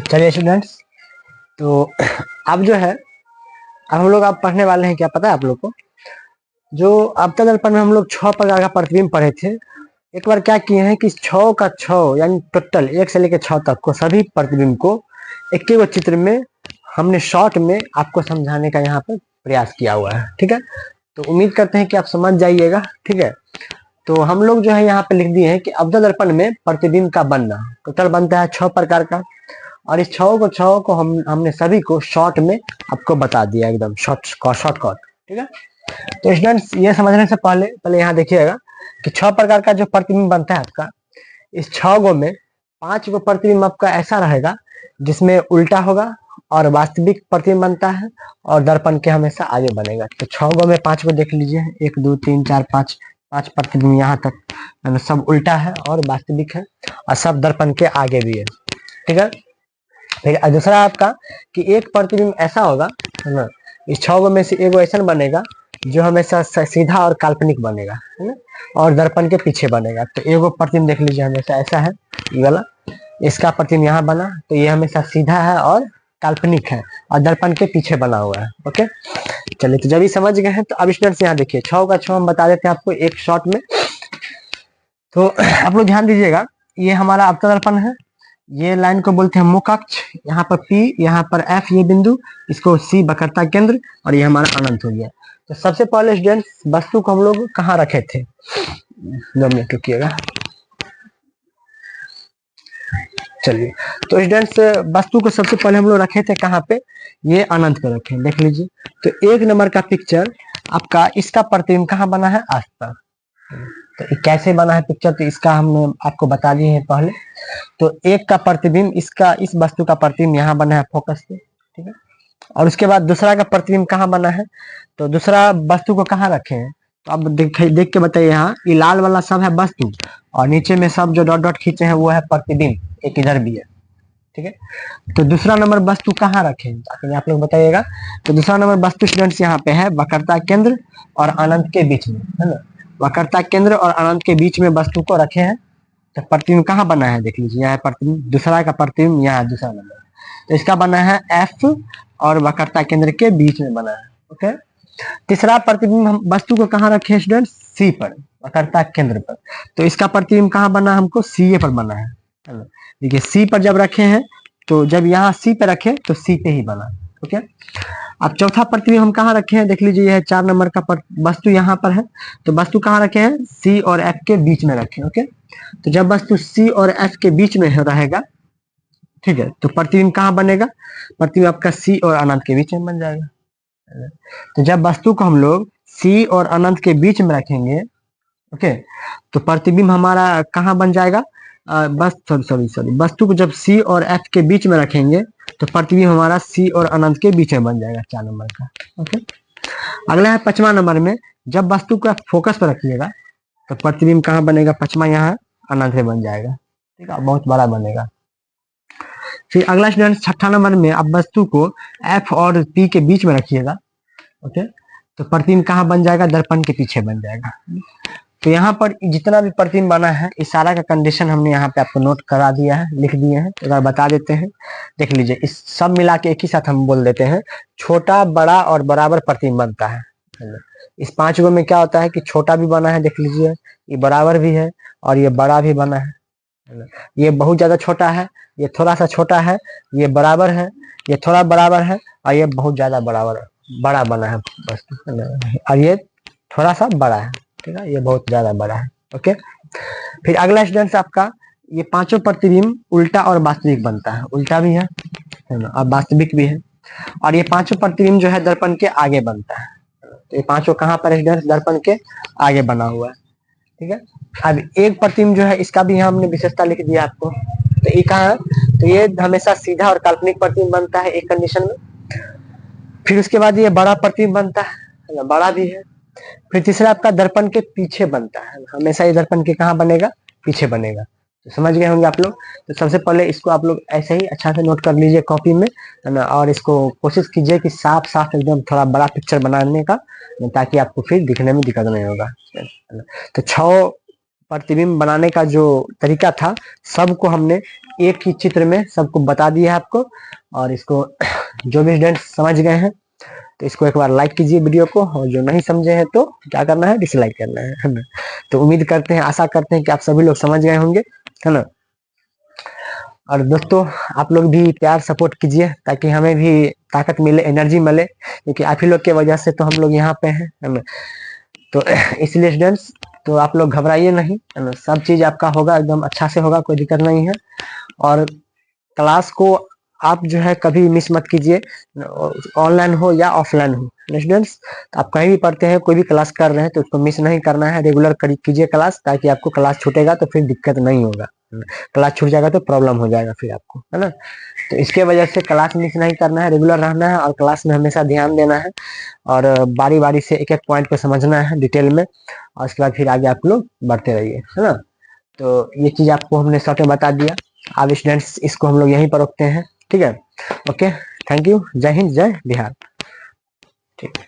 चलिए स्टूडेंट्स, तो अब जो है अब हम लोग आप पढ़ने वाले हैं, क्या पता है आप लोग को, जो अवतल दर्पण में हम लोग 6 प्रकार का प्रतिबिंब पढ़े थे। एक बार क्या किए हैं कि 6 का 6 यानी टोटल 1 से लेकर 6 तक को सभी प्रतिबिंब को एक ही चित्र में हमने शॉर्ट में आपको समझाने का यहाँ पर प्रयास किया हुआ है, ठीक है। तो उम्मीद करते हैं कि आप समझ जाइएगा, ठीक है। तो हम लोग जो है यहाँ पे लिख दिए हैं कि अवतल दर्पण में प्रतिबिंब का बनना टोटल बनता है 6 प्रकार का। और इस 6 को हमने सभी को शॉर्ट में आपको बता दिया, एकदम शॉर्टकट, ठीक है। तो स्टूडेंट्स ये समझने से पहले यहाँ देखिएगा कि 6 प्रकार का जो प्रतिबिंब बनता है आपका, इस 6 गो में 5 गो प्रतिबिंब आपका ऐसा रहेगा जिसमें उल्टा होगा और वास्तविक प्रतिबिंब बनता है और दर्पण के हमेशा आगे बनेगा। तो 6 गो में 5 को देख लीजिए, 1 2 3 4 5 प्रतिबिंब यहाँ तक सब उल्टा है और वास्तविक है, और सब दर्पण के आगे भी है, ठीक है। फिर दूसरा आपका कि एक प्रतिबिंब ऐसा होगा है ना, इस 6 गो में से एगो ऐसा बनेगा जो हमेशा सीधा और काल्पनिक बनेगा, है ना, और दर्पण के पीछे बनेगा। तो एगो प्रतिबिंब देख लीजिए हमेशा ऐसा है, ये वाला, इसका प्रतिबिंब यहाँ बना तो ये हमेशा सीधा है और काल्पनिक है और दर्पण के पीछे बना हुआ है, ओके। चलिए, तो जब ये समझ गए हैं तो अब स्टूडेंट्स यहाँ देखिए 6 का 6 हम बता देते हैं आपको एक शॉट में। तो आप लोग ध्यान दीजिएगा, ये हमारा अवतल दर्पण है, ये लाइन को बोलते हैं मुख अक्ष, यहाँ पर P, यहाँ पर F ये बिंदु, इसको C वक्रता केंद्र, और ये हमारा अनंत हो गया। तो सबसे पहले स्टूडेंट्स वस्तु को हम लोग कहाँ रखे थे, 2 मिनट रुकिएगा। चलिए, तो स्टूडेंट्स वस्तु को सबसे पहले हम लोग रखे थे कहाँ पे, ये अनंत पे रखें, देख लीजिए। तो 1 नंबर का पिक्चर आपका, इसका प्रतिबिंब कहाँ बना है, आज पर। तो ये कैसे बना है पिक्चर, तो इसका हमने आपको बता दिए हैं पहले। तो 1 का प्रतिबिंब, इसका इस वस्तु का प्रतिबिंब यहाँ बना है फोकस पे, ठीक है। और उसके बाद दूसरा का प्रतिबिंब कहाँ बना है, तो दूसरा वस्तु को कहाँ रखे हैं, तो अब देख के बताइए। यहाँ ये लाल वाला सब है वस्तु, और नीचे में सब जो डॉट डॉट खींचे हैं वो है प्रतिबिंब, एक इधर भी है, ठीक है। तो दूसरा नंबर वस्तु कहाँ रखे हैं, आप लोग बताइएगा। तो दूसरा नंबर वस्तु स्टूडेंट्स यहाँ पे है वक्रता केंद्र और अनंत के बीच में, है ना। वक्रता केंद्र और अनंत के बीच में वस्तु को रखे हैं। तो प्रतिबिंब कहाँ बना है, देख लीजिए। यहाँ प्रतिबिंब, दूसरा का प्रतिबिंब यहाँ दूसरा नंबर, तो इसका बना है एफ और वक्रता केंद्र के बीच में बना है, ओके। तीसरा प्रतिबिंब हम वस्तु को कहाँ रखे हैं स्टूडेंट, सी पर, वक्रता केंद्र पर। तो इसका प्रतिबिंब कहाँ बना, हमको सी ए पर बना है ना। देखिए सी पर जब रखे हैं, तो जब यहाँ सी पे रखे तो सी पे ही बना, ओके। अब चौथा प्रतिबिंब हम कहाँ रखे हैं, देख लीजिए। यह 4 नंबर का वस्तु यहाँ पर है, तो वस्तु कहाँ रखे हैं, सी और एफ के बीच में रखे, ओके। तो जब वस्तु सी और एफ के बीच में रहेगा, ठीक है, तो प्रतिबिंब कहाँ बनेगा, प्रतिबिंब आपका सी और अनंत के बीच में बन जाएगा। तो जब वस्तु को हम लोग सी और अनंत के बीच में रखेंगे, ओके, तो प्रतिबिंब हमारा कहाँ बन जाएगा, बस सॉरी वस्तु को जब सी और एफ के बीच में रखेंगे तो प्रतिबिंब हमारा सी और अनंत के बीच में बन जाएगा, 4 नंबर का, ओके। अगला है 5वां नंबर में, जब वस्तु को फोकस पर रखिएगा तो प्रतिबिंब कहाँ बनेगा, 5वां यहाँ अनंत में बन जाएगा, ठीक है, बहुत बड़ा बनेगा। फिर अगला स्टूडेंट 6ठा नंबर में, आप वस्तु को एफ और पी के बीच में रखिएगा, ओके, तो प्रतिबिंब कहाँ बन जाएगा, दर्पण के पीछे बन जाएगा। तो यहाँ पर जितना भी प्रतिबिंब बना है, इस सारा का कंडीशन हमने यहाँ पे आपको नोट करा दिया है, लिख दिए हैं, तो बता देते हैं, देख लीजिए। इस सब मिला के एक ही साथ हम बोल देते हैं, छोटा, बड़ा और बराबर प्रतिबिंब बनता है। इस 5 गो में क्या होता है कि छोटा भी बना है, देख लीजिए, ये बराबर भी है और ये बड़ा भी बना है। ये बहुत ज्यादा छोटा है, ये थोड़ा सा छोटा है, ये बराबर है, ये थोड़ा बराबर है, और ये बहुत ज्यादा बड़ा बना है वस्तु, और ये थोड़ा सा बड़ा है, ठीक है, ये बहुत ज्यादा बड़ा है, ओके। फिर अगला स्टूडेंट्स आपका, ये 5 प्रतिबिंब उल्टा और वास्तविक बनता है, उल्टा भी है ना, और वास्तविक भी है। और ये 5 प्रतिबिंब जो है दर्पण के आगे बनता है। तो ये 5 कहाँ पर स्टूडेंट्स, दर्पण के आगे बना हुआ है, ठीक है। अब एक प्रतिबिंब जो है, इसका भी यहाँ हमने विशेषता लिख दिया आपको। तो ये कहाँ है, तो ये हमेशा सीधा और काल्पनिक प्रतिबिंब बनता है एक कंडीशन में। फिर उसके बाद ये बड़ा प्रतिबिंब बनता है, बड़ा भी है। फिर तीसरा आपका दर्पण के पीछे बनता है, हमेशा ये दर्पण के कहाँ बनेगा, पीछे बनेगा। तो समझ गए होंगे आप लोग। तो सबसे पहले इसको आप लोग ऐसे ही अच्छा से नोट कर लीजिए कॉपी में, है ना, और इसको कोशिश कीजिए कि साफ साफ एकदम थोड़ा बड़ा पिक्चर बनाने का, ताकि आपको फिर दिखने में दिक्कत नहीं होगा। तो 6 प्रतिबिंब बनाने का जो तरीका था, सबको हमने एक ही चित्र में सबको बता दिया है आपको। और इसको जो भी स्टूडेंट समझ गए हैं तो इसको एक बार लाइक कीजिए वीडियो को, और जो नहीं समझे हैं तो क्या करना है, डिसलाइक करना है ना। तो उम्मीद करते हैं, आशा करते हैं कि आप सभी लोग समझ गए होंगे, है ना। और दोस्तों, आप लोग भी प्यार सपोर्ट कीजिए, ताकि हमें भी ताकत मिले, एनर्जी मिले, क्योंकि आप ही लोग के वजह से तो हम लोग यहाँ पे हैं, है ना। तो इसलिए स्टूडेंट्स, तो आप लोग घबराइए नहीं, है ना, सब चीज आपका होगा, एकदम अच्छा से होगा, कोई दिक्कत नहीं है। और क्लास को आप जो है कभी मिस मत कीजिए, ऑनलाइन हो या ऑफलाइन हो स्टूडेंट्स। आप कहीं भी पढ़ते हैं, कोई भी क्लास कर रहे हैं, तो उसको मिस नहीं करना है, रेगुलर कीजिए क्लास, ताकि आपको क्लास छूटेगा तो फिर दिक्कत नहीं होगा। क्लास छूट जाएगा तो प्रॉब्लम हो जाएगा फिर आपको, है ना। तो इसके वजह से क्लास मिस नहीं करना है, रेगुलर रहना है, और क्लास में हमेशा ध्यान देना है, और बारी बारी से एक एक पॉइंट को समझना है डिटेल में, और उसके बाद फिर आगे आप लोग बढ़ते रहिए, है ना। तो ये चीज आपको हमने शॉर्ट में बता दिया। अब स्टूडेंट्स, इसको हम लोग यहीं पर रोकते हैं, ठीक है। ओके, थैंक यू, जय हिंद, जय बिहार, ठीक है।